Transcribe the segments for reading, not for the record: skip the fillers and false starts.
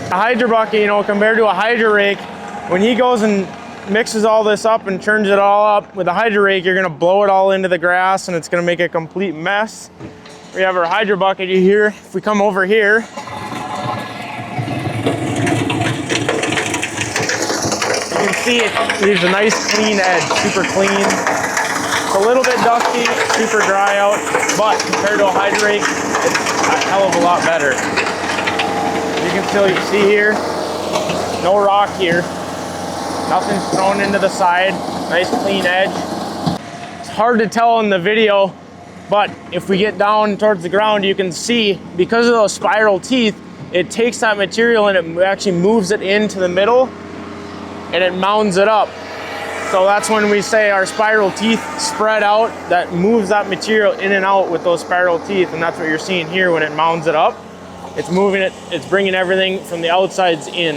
A Hydra Bucket, you know, compared to a Hydra rake, when he goes and mixes all this up and churns it all up with a Hydra rake, you're gonna blow it all into the grass and it's gonna make a complete mess. We have our Hydra Bucket here. If we come over here, you can see it leaves a nice clean edge, super clean. It's a little bit dusty, super dry out, but compared to a Hydra rake, it's a hell of a lot better. You can still see here, no rock here. Nothing's thrown into the side, nice clean edge. It's hard to tell in the video, but if we get down towards the ground, you can see because of those spiral teeth, it takes that material and it actually moves it into the middle and it mounds it up. So that's when we say our spiral teeth spread out, that moves that material in and out with those spiral teeth, and that's what you're seeing here when it mounds it up. It's moving it, it's bringing everything from the outsides in.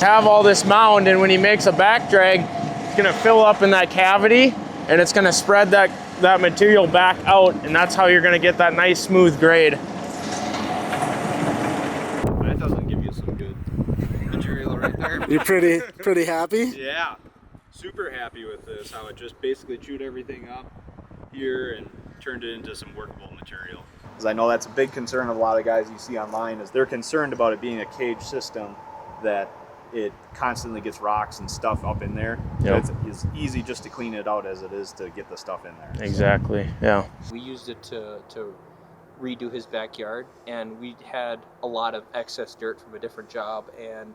Have all this mound, and when he makes a back drag, it's gonna fill up in that cavity and it's gonna spread that material back out, and that's how you're gonna get that nice smooth grade. That doesn't give you some good material right there. You're pretty happy? Yeah, super happy with this, how it just basically chewed everything up here and turned it into some workable material. Because I know that's a big concern of a lot of guys you see online, is they're concerned about it being a cage system, that it constantly gets rocks and stuff up in there. Yep. It's easy just to clean it out as it is to get the stuff in there. Exactly, yeah. We used it to redo his backyard, and we had a lot of excess dirt from a different job, and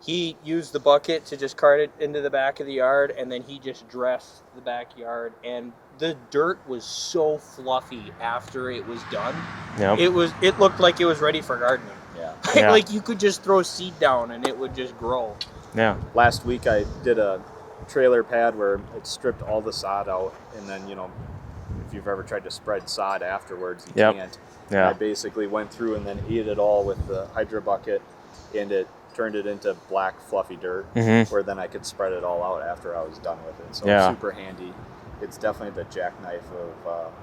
he used the bucket to just cart it into the back of the yard, and then he just dressed the backyard, and the dirt was so fluffy after it was done. Yep. It looked like it was ready for gardening. Yeah. Like you could just throw seed down and it would just grow. Yeah. Last week I did a trailer pad where it stripped all the sod out, and then, you know, if you've ever tried to spread sod afterwards, you can't. Yeah. And I basically went through and then ate it all with the Hydra Bucket, and it turned it into black fluffy dirt, where then I could spread it all out after I was done with it. So it's super handy. It's definitely the jackknife of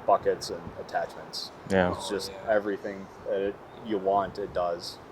buckets and attachments. Yeah. It's just everything that you want, it does.